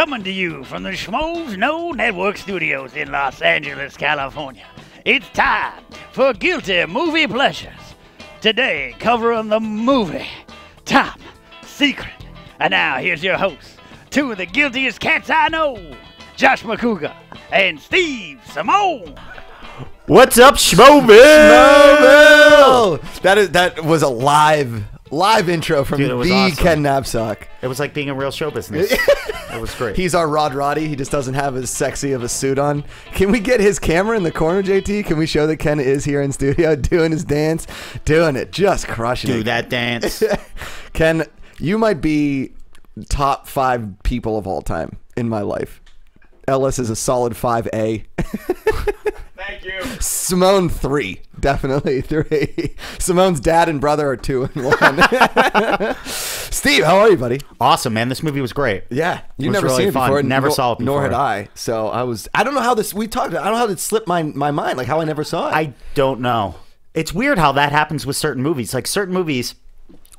Coming to you from the Schmoes No Network Studios in Los Angeles, California. It's time for Guilty Movie Pleasures. Today, covering the movie Top Secret. And now, here's your hosts, two of the guiltiest cats I know, Josh McCougar and Steve Simone. What's up, Schmoville? That was a live intro from Dude, the awesome. Ken Knapsack. It was like being in real show business. It was great. He's our Rod Roddy. He just doesn't have as sexy of a suit on. Can we get his camera in the corner, JT? Can we show that Ken is here in studio doing his dance? Doing it. Just crushing it. Do that dance. Ken, you might be top 5 people of all time in my life. Ellis is a solid 5A. Thank you. Simone 3, definitely 3. Simone's dad and brother are 2 and 1. Steve, how are you, buddy? Awesome, man. This movie was great. Yeah, It you've was never really seen it fun. before. Never saw it before. Nor had I. So I don't know how this. We talked. I don't know how it slipped my mind. Like how I never saw it. I don't know. It's weird how that happens with certain movies. Like certain movies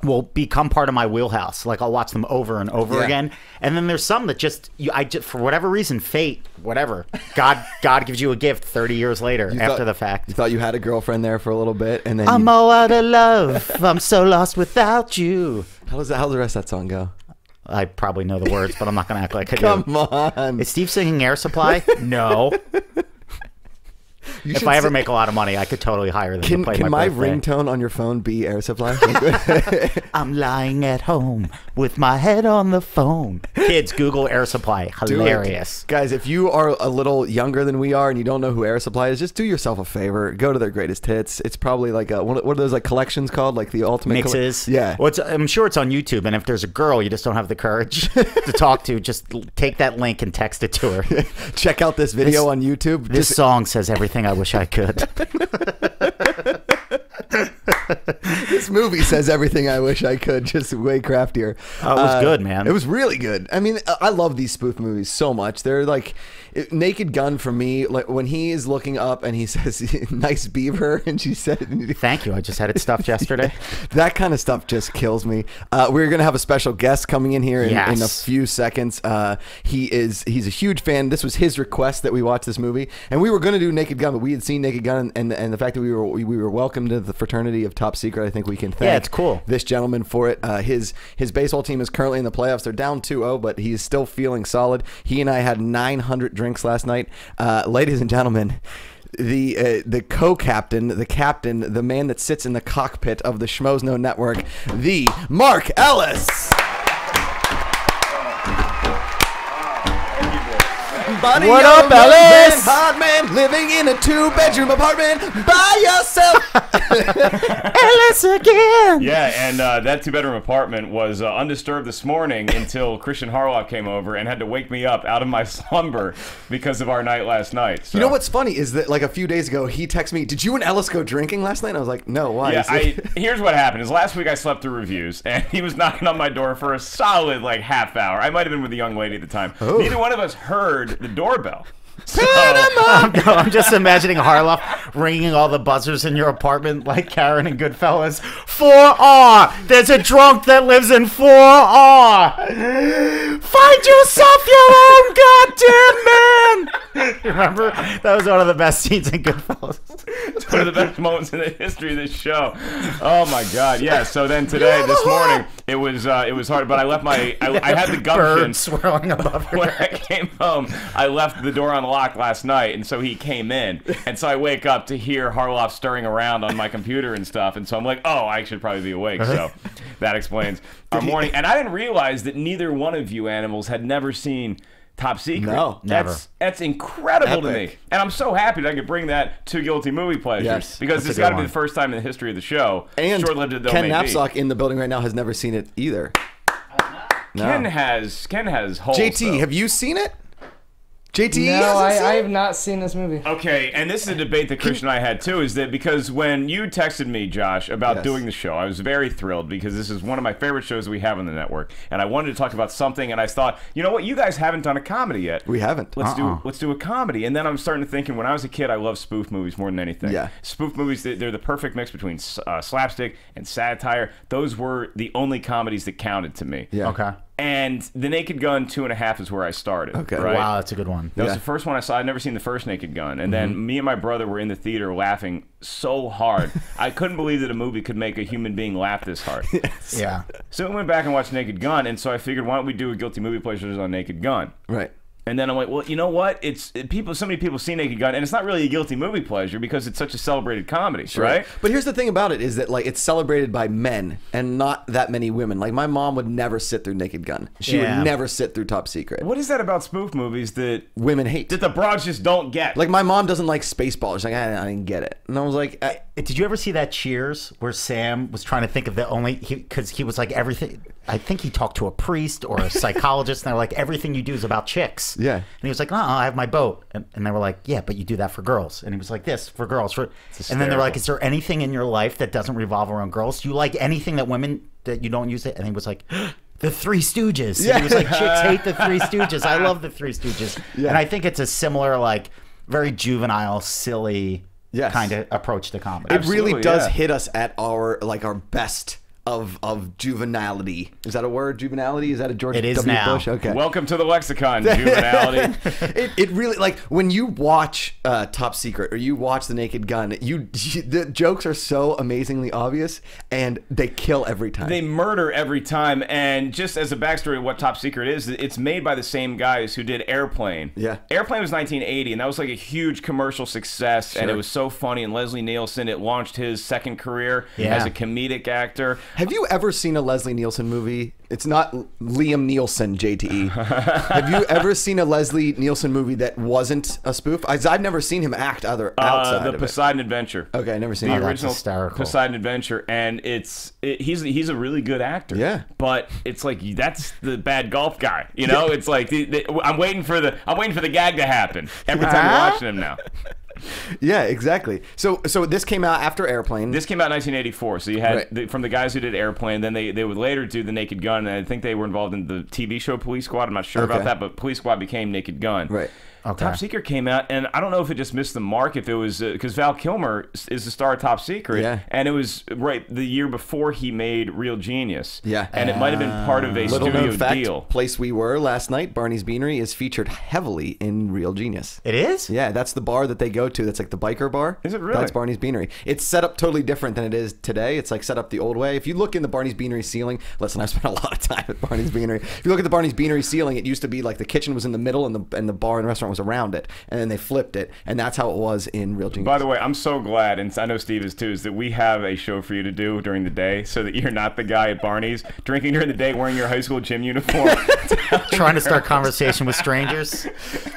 will become part of my wheelhouse. Like I'll watch them over and over again. And then there's some that just for whatever reason, fate, whatever. God gives you a gift 30 years later after the fact. You thought you had a girlfriend there for a little bit, and then I'm all out of love. I'm so lost without you. How's the rest of that song go? I probably know the words, but I'm not going to act like I do. Come on. Is Steve singing Air Supply? No. If I ever make a lot of money, I could totally hire them to play Can my birthday. ringtone on your phone be Air Supply? I'm lying at home with my head on the phone. Kids, Google Air Supply. Hilarious. Guys, if you are a little younger than we are and you don't know who Air Supply is, just do yourself a favor. Go to their greatest hits. It's probably like what are those like collections called? Like the ultimate Mixes. Yeah. Well, I'm sure it's on YouTube, and if there's a girl you just don't have the courage to talk to, just take that link and text it to her. Check out this video on YouTube. This song says everything I wish I could. This movie says everything I wish I could, just way craftier. Oh, it was good, man. It was really good. I mean, I love these spoof movies so much. They're like Naked Gun for me. Like when he is looking up and he says, "Nice beaver," and she said, "Thank you. I just had it stuffed yesterday." That kind of stuff just kills me. We're gonna have a special guest coming in here in a few seconds. He's a huge fan. This was his request that we watch this movie, and we were gonna do Naked Gun, but we had seen Naked Gun, and the fact that we were welcomed to the fraternity of Top Secret. I think we can thank it's cool. This gentleman for it. His baseball team is currently in the playoffs. They're down 2-0, but he is still feeling solid. He and I had 900 drinks last night. Ladies and gentlemen, the co-captain, the captain, the man that sits in the cockpit of the Schmoes No Network, the Mark Ellis. Buddy, what up, Ellis? Hard man living in a 2-bedroom apartment by yourself. Ellis again. Yeah, and that 2-bedroom apartment was undisturbed this morning until Christian Harloff came over and had to wake me up out of my slumber because of our night last night. So. You know what's funny is that like a few days ago he texted me, "Did you and Ellis go drinking last night?" And I was like, "No, why?" Yeah, here's what happened. Is last week I slept through reviews, and he was knocking on my door for a solid like half hour. I might have been with a young lady at the time. Oh. Neither one of us heard the doorbell. So, I'm just imagining Harloff ringing all the buzzers in your apartment like Karen and Goodfellas. 4R! There's a drunk that lives in 4R! Find yourself your own goddamn man! Remember? That was one of the best scenes in Goodfellas. it's one of the best moments in the history of this show. Oh my god, yeah. So then today, this morning, it was hard, but I left I had the gumption. Bird swirling above your When I head. came home, I left the door unlocked last night, and so he came in. And so I wake up to hear Harloff stirring around on my computer and stuff, and so I'm like, oh, I should probably be awake. So that explains our morning. And I didn't realize that neither one of you animals had never seen Top Secret. No, never. That's incredible to me. Epic. And I'm so happy that I could bring that to Guilty Movie Pleasures. Yes, because that's it's a got good to be one. the first time in the history of the show. And short-lived though Ken it may be. Knapsack in the building right now has never seen it either. No. Ken has holes. JT, though. have you seen it? JT? No, hasn't seen I it? have not seen this movie. Okay, and this is a debate that Christian and I had too, is that because when you texted me, Josh, about Yes. doing the show, I was very thrilled because this is one of my favorite shows we have on the network, and I wanted to talk about something, and I thought, you know what, you guys haven't done a comedy yet. We haven't. Let's do a comedy, and then I'm starting to thinking. When I was a kid, I loved spoof movies more than anything. Yeah. Spoof movies, they're the perfect mix between slapstick and satire. Those were the only comedies that counted to me. Yeah. Okay. And The Naked Gun 2.5 is where I started. Okay. Right? Wow, that's a good one. That was the first one I saw. I'd never seen the first Naked Gun. And then me and my brother were in the theater laughing so hard. I couldn't believe that a movie could make a human being laugh this hard. Yeah. So we went back and watched Naked Gun, and so I figured, why don't we do a Guilty Movie Pleasures on Naked Gun? Right. And then I'm like, well, you know what? So many people see Naked Gun, and it's not really a guilty movie pleasure because it's such a celebrated comedy, right? But here's the thing about it is that like it's celebrated by men and not that many women. Like my mom would never sit through Naked Gun. She would never sit through Top Secret. What is that about spoof movies that Women hate? the broads just don't get? Like my mom doesn't like Spaceballs. She's like, I didn't get it. And I was like, Did you ever see that Cheers where Sam was trying to think of the only because he was like everything. I think he talked to a priest or a psychologist, and they're like, everything you do is about chicks. Yeah. And he was like, no, I have my boat. And they were like, yeah, but you do that for girls. And he was like, this, for girls. And then they're like, is there anything in your life that doesn't revolve around girls? Do you like anything that women, that you don't use it? And he was like, the Three Stooges. Yeah. And he was like, chicks hate the Three Stooges. I love the Three Stooges. Yeah. And I think it's a similar, like, very juvenile, silly kind of approach to comedy. it really does hit us at our best of juvenility. Is that a word? Juvenility? Is that a George W. Bush? Okay. Welcome to the lexicon, juvenility. It really, like when you watch Top Secret or you watch The Naked Gun, the jokes are so amazingly obvious and they kill every time. They murder every time. And just as a backstory of what Top Secret is, it's made by the same guys who did Airplane. Yeah. Airplane was 1980, and that was like a huge commercial success, and it was so funny. And Leslie Nielsen, it launched his second career as a comedic actor. Have you ever seen a Leslie Nielsen movie? It's not Liam Nielsen, JTE. Have you ever seen a Leslie Nielsen movie that wasn't a spoof? I've never seen him act outside the of Poseidon Adventure. Okay, I never seen the original hysterical. Poseidon Adventure, and he's a really good actor. Yeah, but it's like that's the bad golf guy. You know, it's like I'm waiting for the gag to happen every time you're watching him now. Yeah, exactly. So this came out after Airplane. This came out in 1984. So you had from the guys who did Airplane. Then they would later do The Naked Gun, and I think they were involved in the TV show Police Squad. I'm not sure about that, but Police Squad became Naked Gun. Right. Okay. Top Secret came out, and I don't know if it just missed the mark, if it was because Val Kilmer is the star of Top Secret, and it was the year before he made Real Genius, and it might have been part of a studio deal. Place we were last night, Barney's Beanery, is featured heavily in Real Genius. It is? Yeah, that's the bar that they go to. That's like the biker bar. Is it really? That's Barney's Beanery. It's set up totally different than it is today. It's like set up the old way. If you look in the Barney's Beanery ceiling, listen, I've spent a lot of time at Barney's Beanery. If you look at the Barney's Beanery ceiling, it used to be like the kitchen was in the middle and the bar and restaurant was around it. And then they flipped it, and that's how it was in Real Genius. By the way, I'm so glad, and I know Steve is too, is that we have a show for you to do during the day so that you're not the guy at Barney's drinking during the day wearing your high school gym uniform. Trying to start conversation with strangers.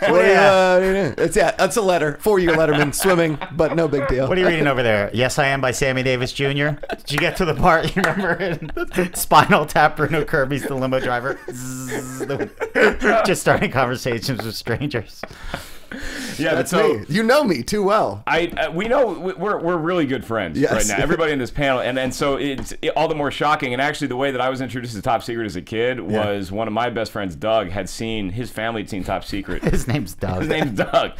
That's a letter. 4-year letterman, swimming, but no big deal. What are you reading over there? Yes, I Am by Sammy Davis Jr. Did you get to the part, you remember, in Spinal Tap, Bruno Kirby's the limo driver? Just starting conversations with strangers. Yeah, that's me. You know me too well. We know we're really good friends right now. Everybody in this panel, and so it's all the more shocking. And actually, the way that I was introduced to Top Secret as a kid was one of my best friends, Doug, his family had seen Top Secret. His name's Doug. His name's Doug.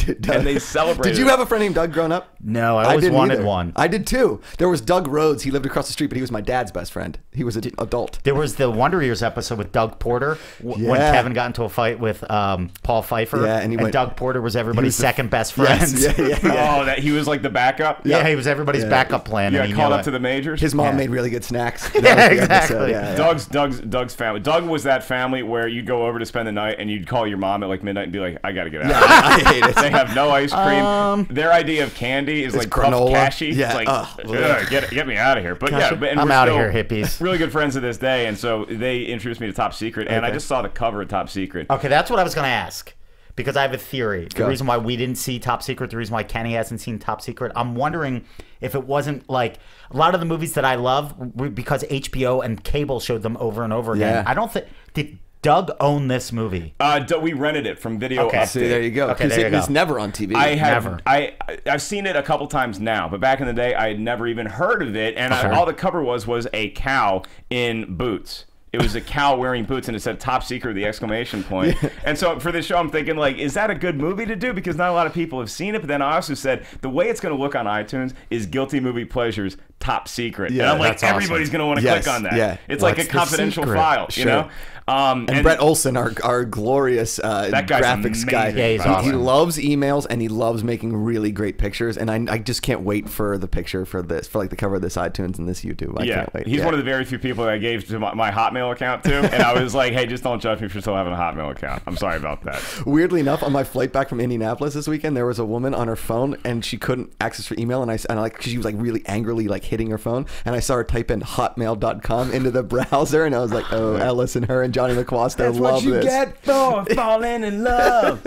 And they celebrated. Did you have a friend named Doug growing up? No, I always wanted one. I did too. There was Doug Rhodes. He lived across the street, but he was my dad's best friend. He was an adult. There was the Wonder Years episode with Doug Porter when Kevin got into a fight with Paul Pfeiffer. Yeah, and Doug Porter was everybody's second best friend. Yes, Oh, that he was like the backup? Yeah, he was everybody's backup plan. Yeah, called up to the majors? His mom made really good snacks. Yeah, exactly. Doug's family. Doug was that family where you'd go over to spend the night and you'd call your mom at like midnight and be like, I gotta get out. Yeah, I hate it. They have no ice cream. Their idea of candy is like granola. Cashy. Yeah. It's like, get me out of here. But Cashy. and I'm out of here, hippies. Really good friends to this day, and so they introduced me to Top Secret, and I just saw the cover of Top Secret. Okay, that's what I was going to ask. Because I have a theory. The reason why we didn't see Top Secret, the reason why Kenny hasn't seen Top Secret, I'm wondering if it wasn't like a lot of the movies that I love because HBO and cable showed them over and over again. I don't think did Doug own this movie? We rented it from Video Update. See, there you go. Okay, there you go. It's never on TV. I've seen it a couple times now, but back in the day, I had never even heard of it, and all the cover was a cow in boots. It was a cow wearing boots, and it said "Top Secret" the exclamation point. And so for this show, I'm thinking like, is that a good movie to do? Because not a lot of people have seen it. But then I also said the way it's going to look on iTunes is Guilty Movie Pleasures Top Secret. Yeah, and I'm like, that's awesome. everybody's going to want to Yes, click on that. yeah. It's like What's a the confidential secret? file, you Sure. know. And Brett Olson, our glorious That guy's graphics guy, amazing, Yeah, he's he awesome. loves emails and he loves making really great pictures. And I just can't wait for the picture for like the cover of this iTunes and this YouTube. I can't wait. He's Yeah. one of the very few people that I gave to my Hotmail account to, and I was like, hey, just don't judge me for still having a Hotmail account. I'm sorry about that. Weirdly enough, on my flight back from Indianapolis this weekend, there was a woman on her phone and she couldn't access her email, and I like, cause she was like really angrily like hitting her phone, and I saw her type in hotmail.com into the browser, and I was like, oh, Ellis and her and Johnny McWasto love this. for falling in love.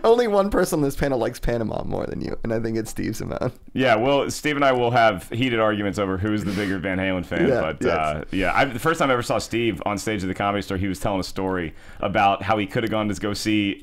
Only one person on this panel likes Panama more than you, and I think it's Steve Simone. Yeah, well, Steve and I will have heated arguments over who's the bigger Van Halen fan. Yeah, But yes. the first time I ever saw Steve on stage at the Comedy Store, he was telling a story about how he could have gone to go see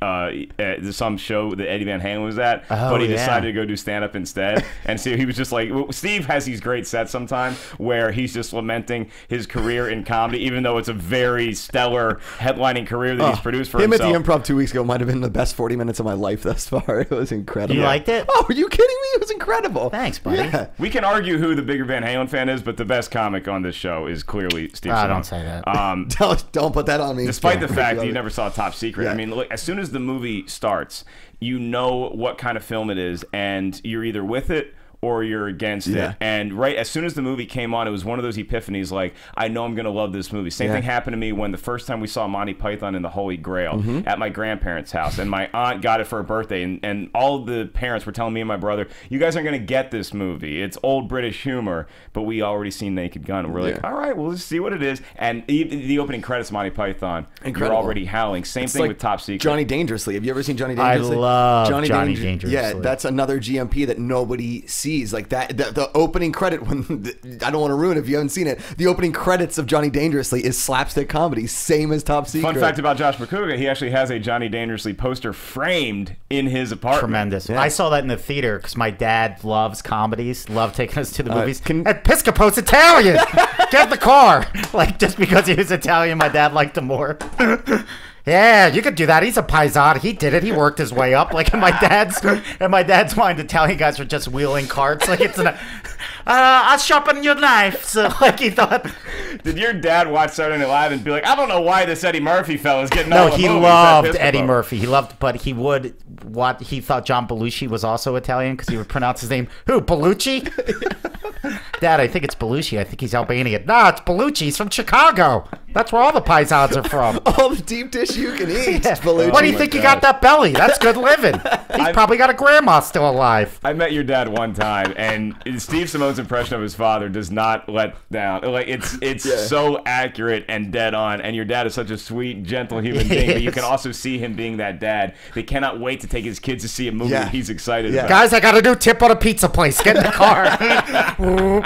some show that Eddie Van Halen was at, but he yeah. decided to go do stand-up instead. And so he was just like, Steve has these great sets sometimes where he's just lamenting his career in comedy, even though it's a very stellar headlining career that he's produced for Him himself. at the Improv 2 weeks ago might have been the best 40 minutes of my life thus far. It was incredible. You liked it? Oh, are you kidding me? It was incredible. Thanks, buddy. Yeah. We can argue who the bigger Van Halen fan is, but the best comic on this show is clearly Steve Ah, Simone. don't say that. Don't put that on me. Despite the Yeah. fact that you never saw Top Secret. Yeah. I mean, look, as soon as the movie starts, you know what kind of film it is, and you're either with it or you're against Yeah. it. And right as soon as the movie came on, it was one of those epiphanies like, I know I'm going to love this movie. Same Yeah. thing happened to me when the first time we saw Monty Python and the Holy Grail Mm-hmm. at my grandparents' house. And my aunt got it for her birthday. And all the parents were telling me and my brother, you guys aren't going to get this movie. It's old British humor. But we already seen Naked Gun. And we're like, Yeah. all right, well, let's see what it is. And even the opening credits of Monty Python, Incredible. you're already howling. Same It's thing like with Top Secret. Johnny Dangerously. Have you ever seen Johnny I Dangerously? love Johnny Yeah, Dangerously. that's another GMP that nobody sees. Like that, the opening credit. I don't want to ruin it if you haven't seen it. The opening credits of Johnny Dangerously is slapstick comedy, same as Top Secret. Fun fact about Josh McCouga, he actually has a Johnny Dangerously poster framed in his apartment. Tremendous. Yeah. I saw that in the theater because my dad loves comedies, loved taking us to the movies. can- Episcopo's Italian! Get the car! Like, just because he was Italian, my dad liked him more. Yeah, you could do that. He's a paisan. He did it. He worked his way up. Like in my dad's mind, Italian guys were just wheeling carts. Like it's I'll sharpen your knife. So like he thought. Did your dad watch Saturday Night Live and be like, I don't know why this Eddie Murphy fella's getting all No, the he movies, loved that Eddie Episcopo." Murphy. He loved, but he would what he thought John Belushi was also Italian because he would pronounce his name. Who, Belushi? Dad, I think it's Belushi. I think he's Albanian. No, it's Belushi. He's from Chicago. That's where all the paisans are from. all the deep dish you can eat. Belushi. What do you think you got that belly? That's good living. He's probably got a grandma still alive. I met your dad one time, and Steve Simone's impression of his father does not let down. Like it's so accurate and dead on. And your dad is such a sweet, gentle human being, but you can also see him being that dad that cannot wait to take his kids to see a movie Yeah. that he's excited Yeah. about. Guys, I got a new tip on a pizza place. Get in the car.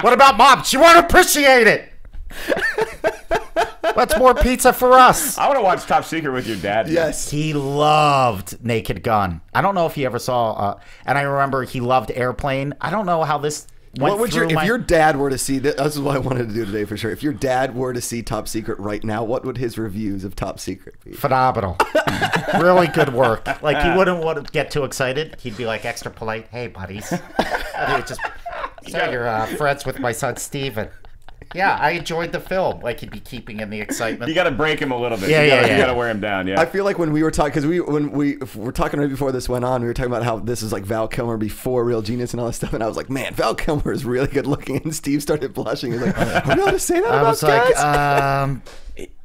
What about Mom? She won't appreciate it. What's more pizza for us? I want to watch Top Secret with your dad. Yes. He loved Naked Gun. I don't know if he ever saw, and I remember he loved Airplane. I don't know how this went What would through if your dad were to see this is what I wanted to do today for sure. If your dad were to see Top Secret right now, what would his reviews of Top Secret be? Phenomenal. Really good work. Like, he wouldn't want to get too excited. He'd be like extra polite. Hey, buddies. And he would just say you're friends with my son, Steven. Yeah, I enjoyed the film. Like, he'd be keeping in the excitement. You got to break him a little bit. Yeah, You yeah. got to wear him down. Yeah. I feel like when we were talking, because we were talking right before this went on, we were talking about how this is like Val Kilmer before Real Genius and all this stuff, and I was like, man, Val Kilmer is really good looking, and Steve started blushing. He's like, are you allowed to say that I about was like, guys?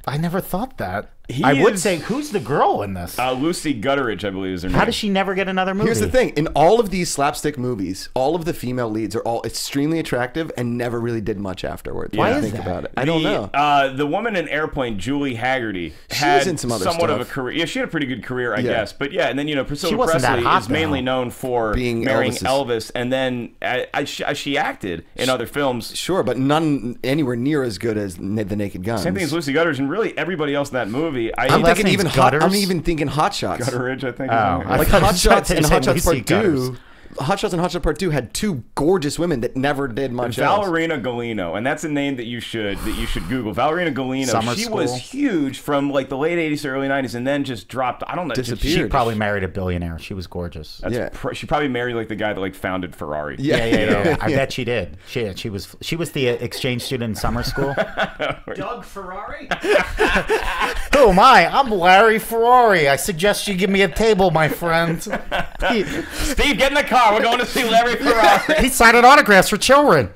I never thought that. He I would is- say, who's the girl in this? Lucy Gutteridge, I believe is her name. How does she never get another movie? Here's the thing: in all of these slapstick movies, all of the female leads are all extremely attractive and never really did much afterwards. Why When I is think that? about it? I don't know. The woman in Airplane, Julie Haggerty, She had was in some other somewhat of a stuff. career. Yeah, she had a pretty good career, I Yeah. guess. But yeah, and then Priscilla She wasn't that Presley hot, is mainly though. known for Being marrying Elvis's- Elvis, and then she acted in other films. Sure, but none anywhere near as good as The Naked Gun. Same thing as Lucy Gutteridge, and really everybody else in that movie. I'm last thinking name's even Gutters? I'm even thinking Hot Shots. Gutteridge, I think. Oh, is her name. I Like thought Hot you said Shots and Lucy Hot Shots Part Gutters. 2. Hot Shots and Hot Shots Part 2 had two gorgeous women that never did much else. Valerina Galino, and that's a name that you should Google. Valerina Galino. Summer she School. was huge from like the late 80s to early 90s, and then just dropped. I don't know. Disappeared. She probably married a billionaire. She was gorgeous. She probably married like the guy that like founded Ferrari. Yeah. I bet she did. She was the exchange student in summer school. Doug Ferrari? Who am I? I'm Larry Ferrari. I suggest you give me a table, my friend. Steve, get in the car. We're going to see Larry Ferrari. He signed autographs for children.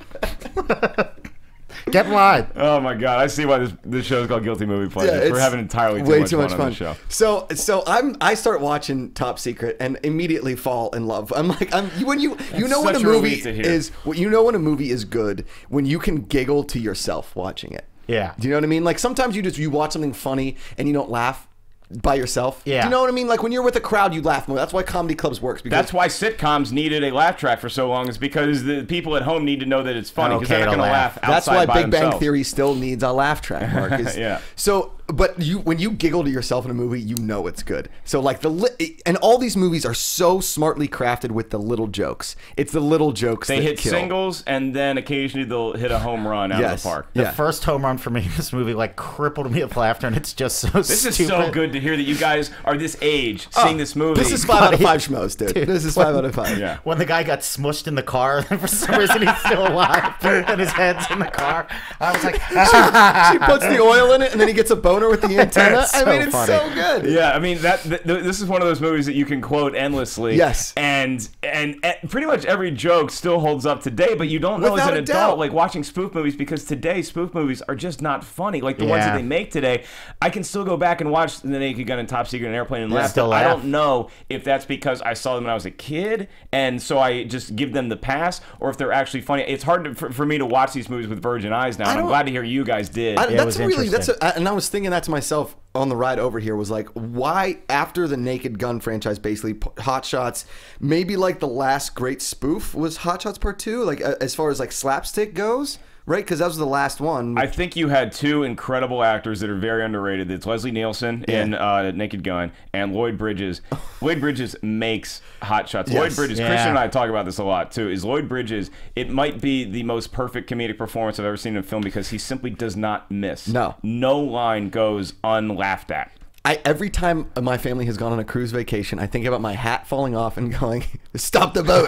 Get live. Oh my God! I see why this show is called Guilty Movie Pleasures. We're having entirely way too much fun on this show. So I start watching Top Secret and immediately fall in love. I'm like, when you know when a such a movie relief to hear. is, you know when a movie is good when you can giggle to yourself watching it. Yeah. Do you know what I mean? Like sometimes you watch something funny and you don't laugh by yourself. Yeah. Do you know what I mean? Like when you're with a crowd, you laugh more. That's why comedy clubs works. Because That's why sitcoms needed a laugh track for so long. Is because the people at home need to know that it's funny because Okay they're not to going to laugh. laugh outside that's why by Big Bang themselves. Theory still needs a laugh track, Mark. Yeah. So, but when you giggle to yourself in a movie, you know it's good. So like and all these movies are so smartly crafted with the little jokes. It's the little jokes They that hit kill. singles and then occasionally they'll hit a home run out of the park. The first home run for me in this movie like crippled me with laughter, and it's just so This is so good to hear that you guys are this age seeing this movie. This is 5 out of 5 schmoes, dude. This is 5 out of 5. Yeah. When the guy got smushed in the car, and for some reason he's still alive, and his head's in the car, I was like, She puts the oil in it, and then he gets a boner with the antenna. It's I mean, so it's funny. so good. Yeah, I mean this is one of those movies that you can quote endlessly. Yes. and pretty much every joke still holds up today, but you don't know Without as a an doubt. adult like watching spoof movies because today spoof movies are just not funny like the ones that Yeah. they make today. I can still go back and watch The Naked Gun and Top Secret and Airplane and laugh. still but I laugh. don't know if that's because I saw them when I was a kid and so I just give them the pass, or if they're actually funny. It's hard for me to watch these movies with virgin eyes now. And I'm glad to hear you guys did. it That's was really interesting. and I was thinking that to myself on the ride over here, was like, why after the Naked Gun franchise, basically Hot Shots, maybe like the last great spoof was Hot Shots Part 2, like as far as like slapstick goes, right? Because that was the last one. I think you had two incredible actors that are very underrated. It's Leslie Nielsen in Naked Gun and Lloyd Bridges. Lloyd Bridges makes Hot Shots. Yes. Lloyd Bridges, Yeah. Christian and I talk about this a lot too, is Lloyd Bridges, it might be the most perfect comedic performance I've ever seen in a film because he simply does not miss. No. No line goes unlaughed at. Every time my family has gone on a cruise vacation, I think about my hat falling off and going, stop the boat.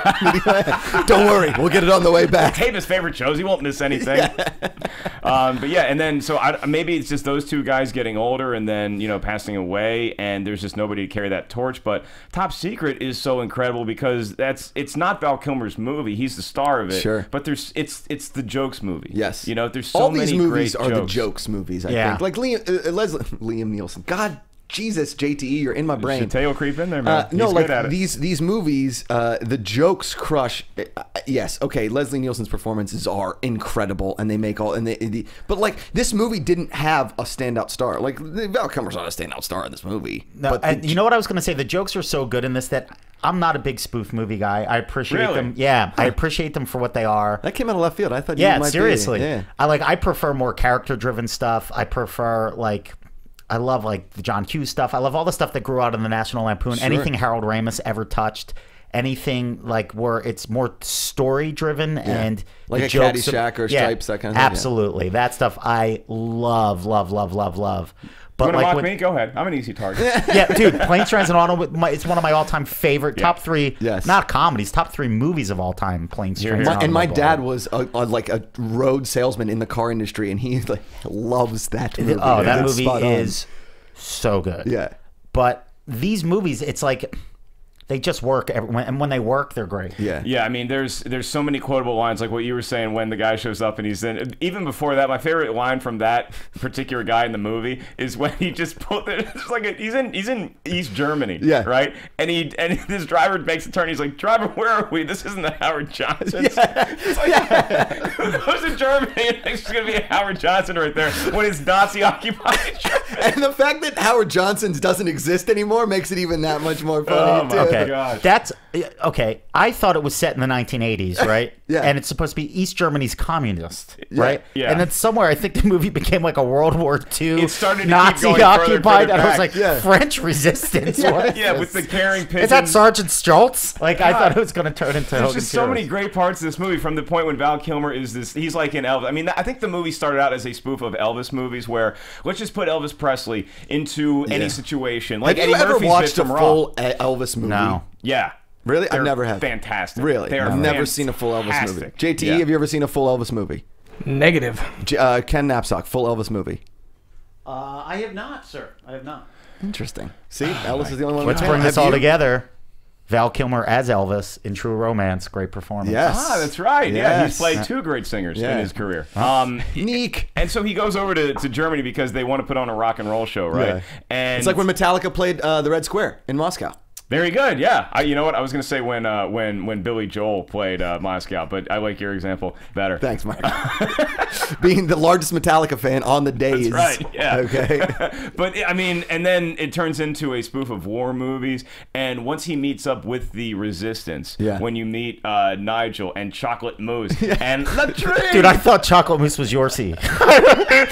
Don't worry, we'll get it on the way back. Tape his favorite shows. He won't miss anything. But yeah, and then so maybe it's just those two guys getting older and then passing away, and there's just nobody to carry that torch. But Top Secret is so incredible because it's not Val Kilmer's movie. He's the star of it. Sure. But it's the jokes movie. Yes. There's so all many these movies great are the jokes. jokes movies. I Yeah. think like Liam Nielsen. God. Jesus, JTE, you're in my brain. Should tail creep in there, man. No, He's like good at it. these movies, the jokes crush. Yes, okay. Leslie Nielsen's performances are incredible, and they make all. But like this movie didn't have a standout star. Like Val Kilmer's not a standout star in this movie. No, but and you know what I was going to say? The jokes are so good in this that I'm not a big spoof movie guy. I appreciate Really? them. Yeah, I appreciate them for what they are. that came out of left field. I thought. you Yeah, might seriously. Be, yeah. I prefer more character-driven stuff. I prefer I love like the John Hughes stuff. I love all the stuff that grew out of the National Lampoon. Sure. Anything Harold Ramis ever touched. Anything like where it's more story driven and Like the a jokes Caddyshack or Stripes, that kind of thing, yeah. Absolutely, that stuff I love. But You want to like mock when, me? Go ahead. I'm an easy target. yeah, dude, Planes, Trains, and Automobiles. It's one of my all-time favorite top 3. Yes. Not comedies, top 3 movies of all time. Planes, Trains, And my Automobiles. dad was like a road salesman in the car industry, and he like loves that movie. Oh, that It's movie spot on. is so good. Yeah. But these movies, it's like they just work, and when they work, they're great. Yeah. Yeah, I mean, there's so many quotable lines, like what you were saying when the guy shows up and he's in. Even before that, my favorite line from that particular guy in the movie is when he just pulled it. It's like he's in East Germany, Yeah. right? And this driver makes a turn. He's like, "Driver, where are we? This isn't the Howard Johnson's." It's like, who goes to Germany and it's gonna be a Howard Johnson right there when it's Nazi occupied Germany. And the fact that Howard Johnson's doesn't exist anymore makes it even that much more funny, Oh, my too. Okay, gosh. that's okay. I thought it was set in the 1980s, right? Yeah. And it's supposed to be East Germany's communist, right? Yeah. And then somewhere, I think the movie became like a World War II It started to keep Nazi going further and occupied, further and I was back. like, Yeah. French resistance. What is Yeah, this? with the carrying pigeons. Is that Sergeant Stoltz? Like, I God. thought it was going to turn into There's Hogan's just so Heroes. many great parts of this movie, from the point when Val Kilmer is this, he's like in Elvis. I mean, I think the movie started out as a spoof of Elvis movies where let's just put Elvis Presley into any situation. Like Have you Eddie ever Murphy's watched bit a from full Raw. Elvis movie? No. Yeah. Really? They're I've never have. Fantastic. Really? They are I've never seen a full Elvis movie. fantastic. JT, Yeah. have you ever seen a full Elvis movie? Negative. Ken Knapsack, full Elvis movie. I have not, sir. I have not. Interesting. See, Elvis is the only one. Let's we bring have. this Have all you? together. Val Kilmer as Elvis in True Romance. Great performance. Yes. Ah, that's right. Yeah, he's Yes. played two great singers Yeah. in his career. Neek. And so he goes over to Germany because they want to put on a rock and roll show, right? Yeah. And It's like when Metallica played the Red Square in Moscow. very good. Yeah. You know what? I was going to say when Billy Joel played Moscow, but I like your example better. Thanks, Mark. Being the largest Metallica fan on the days. That's right. Yeah. Okay. But I mean, and then it turns into a spoof of war movies. And once he meets up with the Resistance, Yeah. when you meet Nigel and Chocolate Mousse and the tree. Dude, I thought Chocolate Mousse was Yorsi.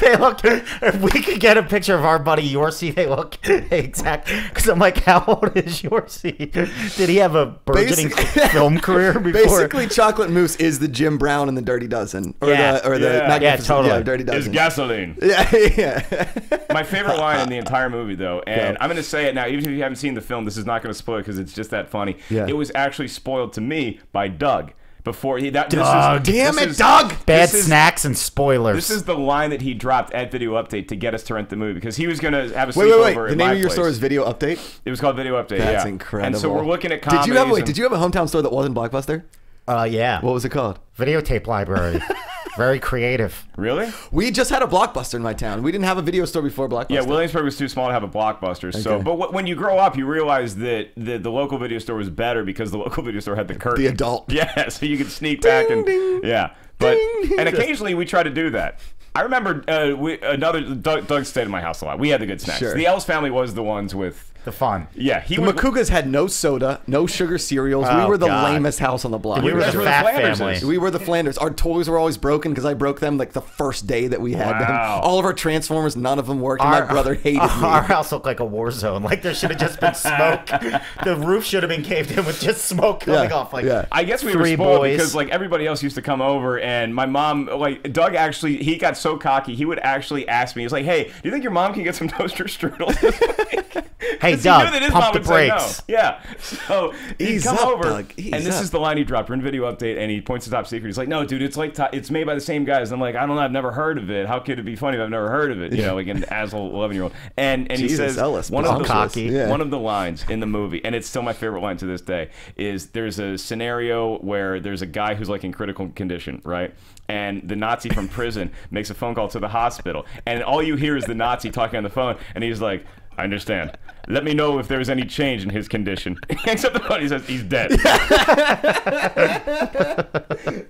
They look. If we could get a picture of our buddy Yorsi, they look exact. Because I'm like, how old is Yorsi? Did he have a burgeoning film career before? Basically, Chocolate Mousse is the Jim Brown in the Dirty Dozen, or Yeah. the Yeah. Magnificent, totally. Dirty is Dozen. gasoline. Yeah, yeah. My favorite line in the entire movie, though, and Go. I'm going to say it now, even if you haven't seen the film, this is not going to spoil it because it's just that funny. Yeah. It was actually spoiled to me by Doug before he. Doug. Damn it, Doug! Bad this is- snacks and spoilers. This is the line that he dropped at Video Update to get us to rent the movie because he was going to have a Wait. sleepover The at name my of your place. store is Video Update. It was called Video Update. That's yeah. incredible. And so we're looking at Did comedies. you have and- Did you have a hometown store that wasn't Blockbuster? Yeah. What was it called? Videotape library. Very creative. Really? We just had a Blockbuster in my town. We didn't have a video store before Blockbuster. Yeah, Williamsburg was too small to have a Blockbuster. So, Okay. but when you grow up, you realize that the local video store was better because the local video store had the curtain. The adult. Yeah, so you could sneak back and ding. yeah. But Ding. and occasionally we try to do that. I remember Doug stayed in my house a lot. We had the good snacks. Sure. The Ellis family was the ones with. The fun. Yeah, he The would. Macugas had no soda, no sugar cereals. we Oh, were the God. lamest house on the block. We were That's the where the fat Flanders family. is. We were the Flanders. Our toys were always broken because I broke them like the first day that we had them. Wow. All of our Transformers, none of them worked. And my brother hated me. Our house looked like a war zone. Like there should have just been smoke. The roof should have been caved in with just smoke coming Yeah, off. Like yeah. I guess we were three spoiled boys. because like everybody else used to come over, and my mom, like Doug, actually he got so cocky he would actually ask me. He's like, "Hey, do you think your mom can get some toaster strudels this week?" Hey, 'Cause Doug, he knew that his pump mom the would say no. brakes. Yeah, so he'd Ease come up, over, Doug, ease and this up. is the line he dropped. We're in Video Update, and he points to Top Secret. He's like, "No, dude, it's like it's made by the same guys." And I'm like, "I don't know, I've never heard of it. How could it be funny if I've never heard of it?" You know, like an asshole 11-year-old. And he Jesus, says Ellis, one of the cocky. Yeah. one of the lines in the movie, and it's still my favorite line to this day, is there's a scenario where there's a guy who's like in critical condition, right? And the Nazi from prison makes a phone call to the hospital, and all you hear is the Nazi talking on the phone, and he's like, "I understand. Let me know if there's any change in his condition." He hangs up the phone. He says, "He's dead."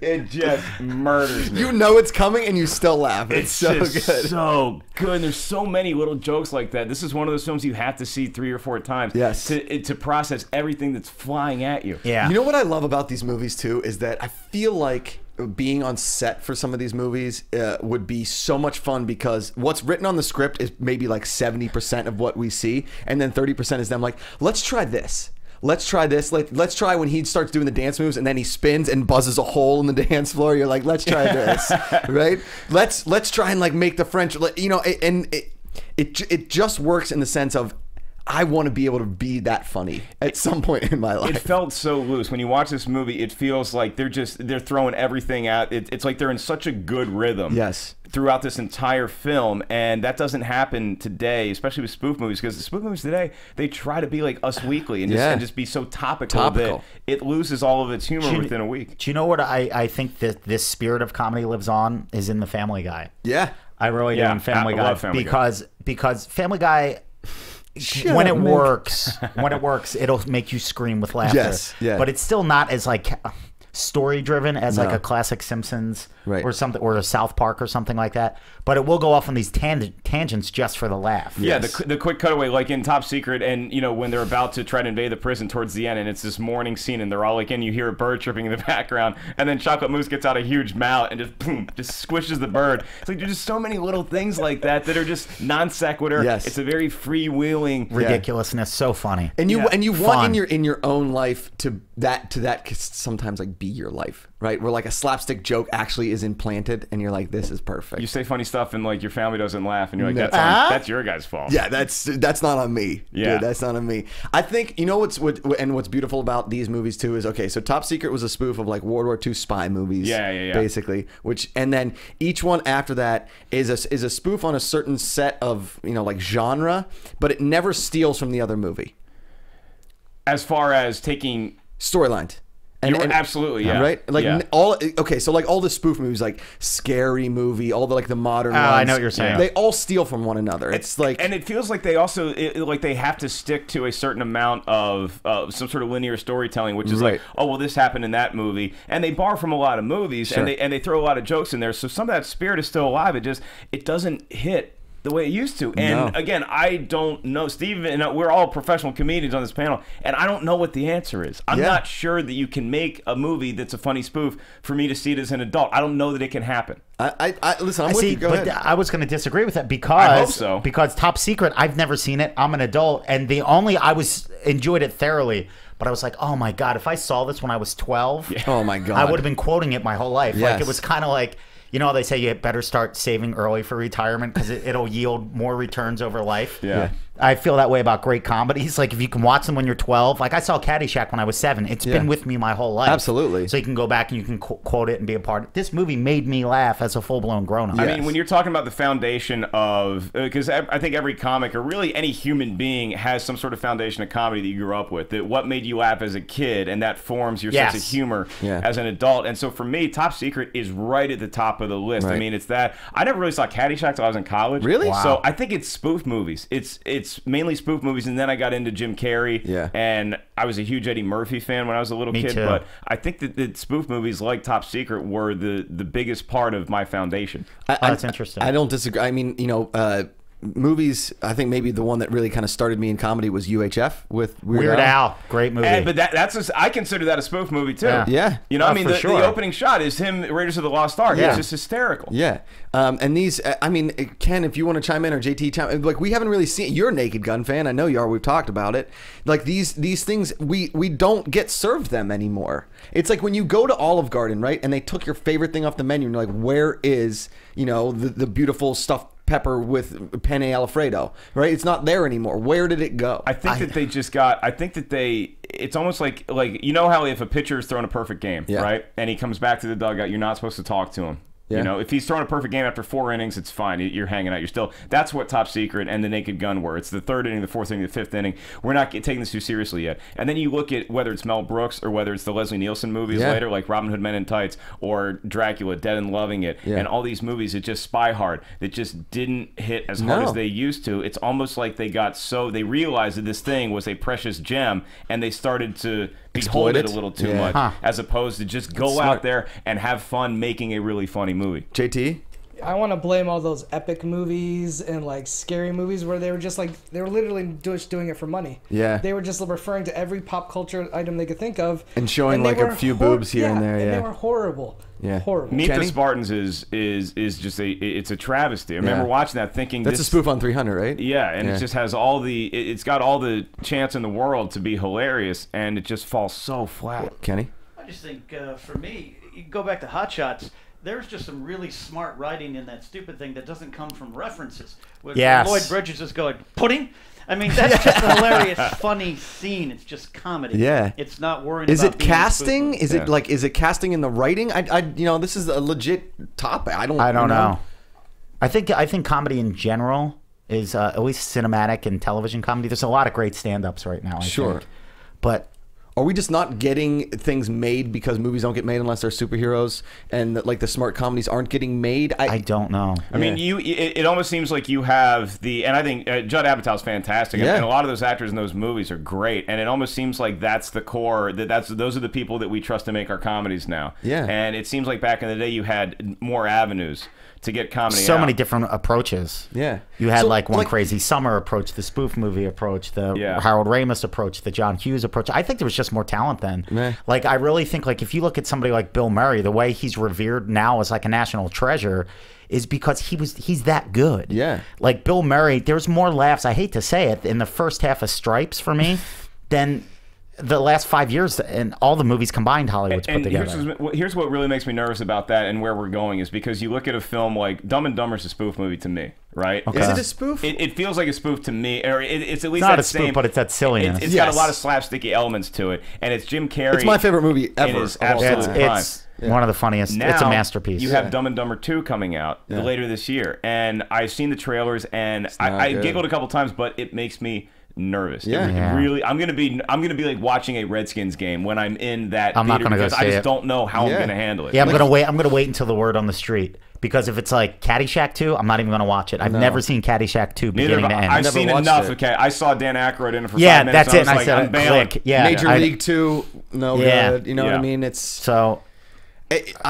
It just murders me. You know it's coming and you still laugh. It's so just good. so good. And there's so many little jokes like that. This is one of those films you have to see 3 or 4 times Yes. to process everything that's flying at you. yeah. You know what I love about these movies too is that I feel like being on set for some of these movies would be so much fun because what's written on the script is maybe like 70% of what we see, and then 30% is them like, let's try this. Let's try this. Let's try when he starts doing the dance moves and then he spins and buzzes a hole in the dance floor. You're like, let's try this, right? Let's try and like make the French, you know, and it just works in the sense of I want to be able to be that funny at some point in my life. It felt so loose. When you watch this movie, it feels like they're throwing everything out. It's like they're in such a good rhythm. Yes. Throughout this entire film, and that doesn't happen today, especially with spoof movies, because the spoof movies today, they try to be like Us Weekly and just be so topical that it loses all of its humor within a week. Do you know what I think that this spirit of comedy lives on is in the Family Guy. Yeah. I really do Yeah, in Family I Guy love Family Guy. because Family Guy. When it works, it'll make you scream with laughter. Yes, yeah. But it's still not as like story driven as like No. a classic Simpsons Right. or something, or a South Park or something like that. But it will go off on these tangents just for the laugh. Yeah, the quick cutaway, like in Top Secret, and when they're about to try to invade the prison towards the end, and it's this morning scene, and they're all like in, you hear a bird chirping in the background, and then Chocolate Mousse gets out a huge mallet and just boom, just squishes the bird. It's like there's just so many little things like that that are just non sequitur. Yes. It's a very freewheeling Ridiculousness, so funny. And you Yeah. and you Fun. want in your own life to that sometimes like be your life, right? Where like a slapstick joke actually is implanted, and you're like, this is perfect. You say funny stuff, and like your family doesn't laugh, and you're like, No. that's your guy's fault. Yeah, that's not on me. Yeah. Dude, that's not on me. I think what's beautiful about these movies too is, okay, so Top Secret was a spoof of like World War II spy movies. Yeah. Basically, and then each one after that is a spoof on a certain set of like genre, but it never steals from the other movie. As far as taking Storylines. absolutely, yeah. Right? Like Yeah. so like all the spoof movies, like Scary Movie, all the modern ones. I know what you're saying. They all steal from one another. It's like, and it feels like they also like they have to stick to a certain amount of some sort of linear storytelling, which is Right. like, oh well, this happened in that movie, and they borrow from a lot of movies, Sure. and they throw a lot of jokes in there. So some of that spirit is still alive. It doesn't hit the way it used to. And No. again, I don't know, Steve, and we're all professional comedians on this panel, and I don't know what the answer is. I'm Yeah. not sure that you can make a movie that's a funny spoof for me to see it as an adult. I don't know that it can happen. I listen. I'm with you. Go but ahead. I was going to disagree with that I hope because so. because Top Secret, I've never seen it. I'm an adult, and I enjoyed it thoroughly. But I was like, oh my god, if I saw this when I was 12, Oh my god. I would have been quoting it my whole life. Like Yes. it was kind of like, how they say you better start saving early for retirement because it'll yield more returns over life. Yeah. I feel that way about great comedies. Like if you can watch them when you're 12, like I saw Caddyshack when I was 7. It's been with me my whole life. Absolutely. So you can go back and you can quote it and be a part. This movie made me laugh as a full-blown grown-up. I mean, when you're talking about the foundation of, because I think every comic or really any human being has some sort of foundation of comedy that you grew up with, that what made you laugh as a kid, and that forms your sense of humor as an adult. And so for me, Top Secret is right at the top of the list. Right. I mean, it's that. I never really saw Caddyshack till I was in college. Really? Wow. So I think it's spoof movies. It's mainly spoof movies, and then I got into Jim Carrey. Yeah. And I was a huge Eddie Murphy fan when I was a little Me kid. too. But I think that spoof movies like Top Secret were the biggest part of my foundation. that's interesting. I don't disagree. I mean, movies. I think maybe the one that really kind of started me in comedy was UHF with Weird Al. Great movie. But I consider that a spoof movie too. Yeah. Yeah. I mean, for the sure. opening shot is him, Raiders of the Lost Ark. Yeah. It's just hysterical. Yeah. And these, I mean, Ken, if you want to chime in, or JT chime in, like we haven't really seen. You're a Naked Gun fan. I know you are. We've talked about it. Like these things, we don't get served them anymore. It's like when you go to Olive Garden, right? And they took your favorite thing off the menu, and you're like, where is the beautiful stuffed pepper with penne Alfredo, right? It's not there anymore. Where did it go? I think that they just got. I think that it's almost like how if a pitcher is throwing a perfect game, Yeah. right, and he comes back to the dugout, you're not supposed to talk to him. Yeah. If he's throwing a perfect game after 4 innings, it's fine. You're hanging out. You're still. That's what Top Secret and The Naked Gun were. It's the 3rd inning, the 4th inning, the 5th inning. We're not taking this too seriously yet. And then you look at whether it's Mel Brooks or whether it's the Leslie Nielsen movies later, like Robin Hood Men in Tights or Dracula, Dead and Loving It, and all these movies that just spy hard, that just didn't hit as hard as they used to. It's almost like they realized that this thing was a precious gem, and they started to behold it a little too much, as opposed to just go out there and have fun making a really funny movie. JT? I want to blame all those epic movies and like scary movies where they were just like they were literally just doing it for money. Yeah. They were just referring to every pop culture item they could think of And showing, they like, a were few boobs here and there, And yeah. they were horrible. Yeah. Horrible. Meet Kenny? the Spartans is just it's a travesty. I remember watching that thinking That's a spoof on 300, right? Yeah, and it just has it's got all the chance in the world to be hilarious, and it just falls so flat. Kenny? I just think, for me, you go back to Hot Shots. There's just some really smart writing in that stupid thing that doesn't come from references. Where Yes. Lloyd Bridges is going, pudding? I mean, that's just a hilarious, funny scene. It's just comedy. Yeah. It's not worrying Is about it being a casting? spoof. Is it casting in the writing? This is a legit topic. I don't know. I think comedy in general is at least cinematic and television comedy. There's a lot of great stand-ups right now. I Sure. think. But Are we just not getting things made because movies don't get made unless they're superheroes, and like the smart comedies aren't getting made? I don't know. I mean, it almost seems like you have and I think Judd Apatow's fantastic, and a lot of those actors in those movies are great, and it almost seems like that's the core, those are the people that we trust to make our comedies now. Yeah. And it seems like back in the day you had more avenues to get comedy so out. many different approaches. Yeah. You had like One Crazy Summer approach, the spoof movie approach, the Harold Ramis approach, the John Hughes approach. I think there was just more talent then. Yeah. Like, I really think, like, if you look at somebody like Bill Murray, the way he's revered now as like a national treasure is because he's that good. Yeah. Like, Bill Murray, there's more laughs, I hate to say it, in the first half of Stripes for me than the last 5 years and all the movies combined Hollywood's put together. Here's what really makes me nervous about that and where we're going is because you look at a film like Dumb and Dumber's a spoof movie to me, right? Okay. Is it a spoof? It feels like a spoof to me, or it's at least It's not that a spoof, same, but it's that silliness. It's got a lot of slapsticky elements to it, and it's Jim Carrey. It's my favorite movie ever. In his of all absolute time. prime. It's one of the funniest. Now, it's a masterpiece. You have Dumb and Dumber 2 coming out later this year, and I've seen the trailers, and I giggled a couple times, but it makes me nervous. Yeah. Really, I'm gonna be like watching a Redskins game when I'm in that I'm not theater gonna go because I see just it. don't know how I'm gonna handle it. Yeah, I'm gonna wait. I'm gonna wait until the word on the street, because if it's like Caddyshack 2, I'm not even gonna watch it. I've never seen Caddyshack 2 beginning to end. I've Never seen watched enough. it. Okay, I saw Dan Aykroyd in it for 5 minutes. That's it. And And I like, said, I'm bailing. click. Yeah, Major League 2, no good. You know what I mean? It's so.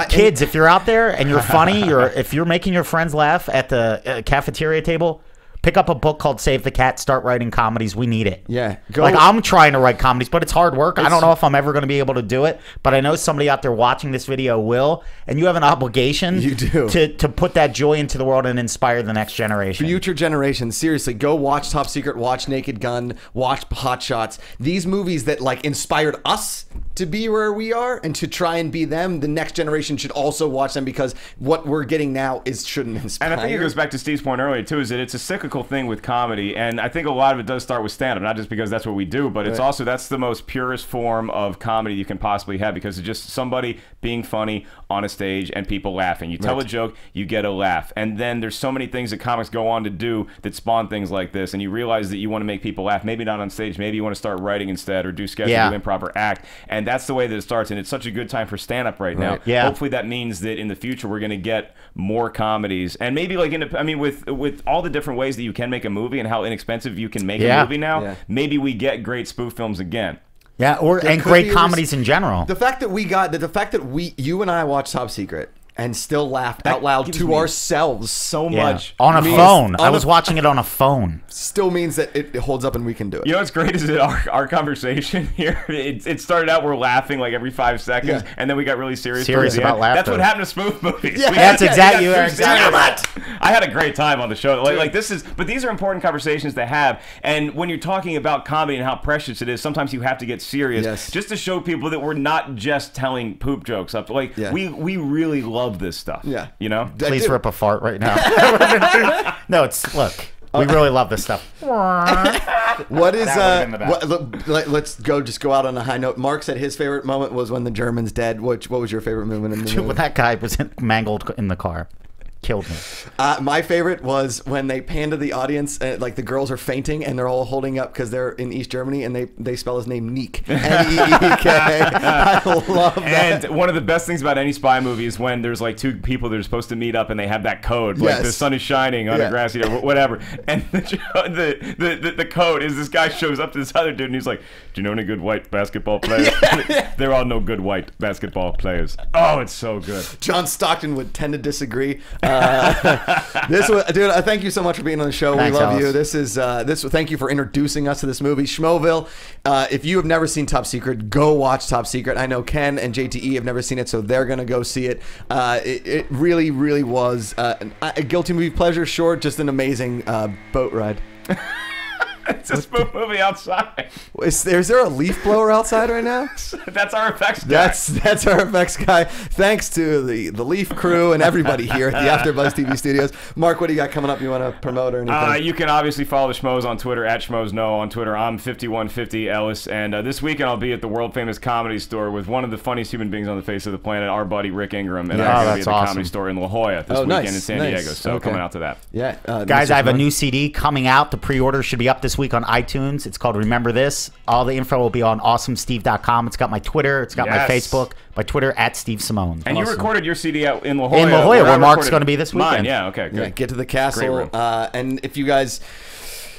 Kids, if you're out there and you're funny, if you're making your friends laugh at the cafeteria table, pick up a book called Save the Cat, start writing comedies. We need it. Yeah. Like, I'm trying to write comedies, but it's hard work. I don't know if I'm ever going to be able to do it, but I know somebody out there watching this video will, and you have an obligation to put that joy into the world and inspire the next generation. Future generations, seriously, go watch Top Secret, watch Naked Gun, watch Hot Shots. These movies that like inspired us to be where we are and to try and be them, the next generation should also watch them, because what we're getting now shouldn't inspire. And I think it goes back to Steve's point earlier too, is that it's a cyclical thing with comedy, and I think a lot of it does start with stand-up, not just because that's what we do, but it's also that's the most purest form of comedy you can possibly have, because it's just somebody being funny on a stage and people laughing. You tell a joke, you get a laugh, and then there's so many things that comics go on to do that spawn things like this, and you realize that you want to make people laugh, maybe not on stage, maybe you want to start writing instead, or do sketches, do improv, or act, and that's the way that it starts, and it's such a good time for stand-up right now. Yeah. Hopefully that means that in the future we're going to get more comedies, and maybe like with all the different ways that you can make a movie and how inexpensive you can make a movie now, maybe we get great spoof films again. Yeah, and great comedies in general. The fact that you and I watched Top Secret and still laughed out loud to ourselves so much on a phone. I was watching it on a phone. Still means that it holds up and we can do it. You know what's great is that our conversation here, it started out we're laughing like every 5 seconds, and then we got really serious about laughter. That's what happened to spoof movies. Yeah, that's exactly right. I had a great time on the show. Like this is, but these are important conversations to have. And when you're talking about comedy and how precious it is, sometimes you have to get serious just to show people that we're not just telling poop jokes. We really love this stuff. Yeah, you know. Please rip a fart right now. No, look. We really love this stuff. What is let's go out on a high note. Mark said his favorite moment was when the German's dead. What was your favorite moment in the movie? When that guy was mangled in the car. Killed me. My favorite was when they pan to the audience, like the girls are fainting and they're all holding up because they're in East Germany, and they spell his name Neek. N-E-E-K. I love that. And one of the best things about any spy movie is when there's like 2 people that are supposed to meet up and they have that code, like the sun is shining on a grassy, whatever. And the code is this guy shows up to this other dude and he's like, "Do you know any good white basketball players?" There are no good white basketball players. Oh, it's so good. John Stockton would tend to disagree. This was, dude. Thank you so much for being on the show. Thanks, we love Alice. you. This is thank you for introducing us to this movie, Schmoville. If you have never seen Top Secret, go watch Top Secret. I know Ken and JTE have never seen it, so they're gonna go see it. It really, really was a guilty movie pleasure. Short, just an amazing boat ride. It's a spoof movie outside. Is there a leaf blower outside right now? That's our effects guy. That's our effects guy. Thanks to the Leaf crew and everybody here at the AfterBuzz TV studios. Mark, what do you got coming up? You want to promote or anything? You can obviously follow the Schmoes on Twitter at SchmoesKnow on Twitter. I'm 5150 Ellis, and this weekend I'll be at the world famous Comedy Store with one of the funniest human beings on the face of the planet, our buddy Rick Ingram, and I'm going to be at the Comedy Store in La Jolla this weekend in San Diego. So coming out to that. Yeah, guys, I have a new CD coming out. The pre-order should be up this week on iTunes. It's called Remember This. All the info will be on awesomesteve.com. It's got my Twitter. It's got my Facebook. My Twitter at Steve Simone. And you recorded your CD out in La Jolla. In La Jolla, where Mark's going to be this weekend. Mine, yeah, okay, good. Yeah, get to the castle. And if you guys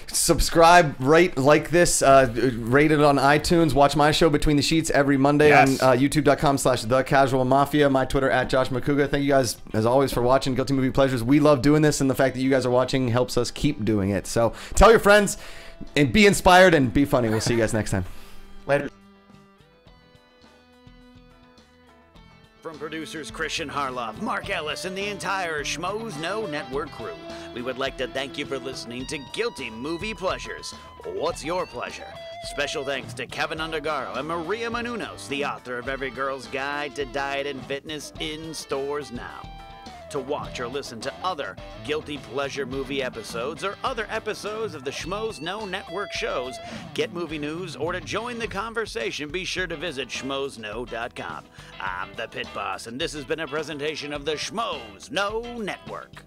subscribe, rate, like this, rate it on iTunes. Watch my show Between the Sheets every Monday on youtube.com/thecasualmafia. My Twitter at Josh McCouga. Thank you guys, as always, for watching Guilty Movie Pleasures. We love doing this, and the fact that you guys are watching helps us keep doing it. So tell your friends, and be inspired, and be funny. We'll see you guys next time. Later. From producers Christian Harloff, Mark Ellis, and the entire Schmoes Know Network crew, we would like to thank you for listening to Guilty Movie Pleasures. What's your pleasure? Special thanks to Kevin Undergaro and Maria Menounos, the author of Every Girl's Guide to Diet and Fitness, in stores now. To watch or listen to other Guilty Pleasure movie episodes or other episodes of the Schmoes Know Network shows, get movie news, or to join the conversation, be sure to visit schmoesknow.com. I'm the Pit Boss, and this has been a presentation of the Schmoes Know Network.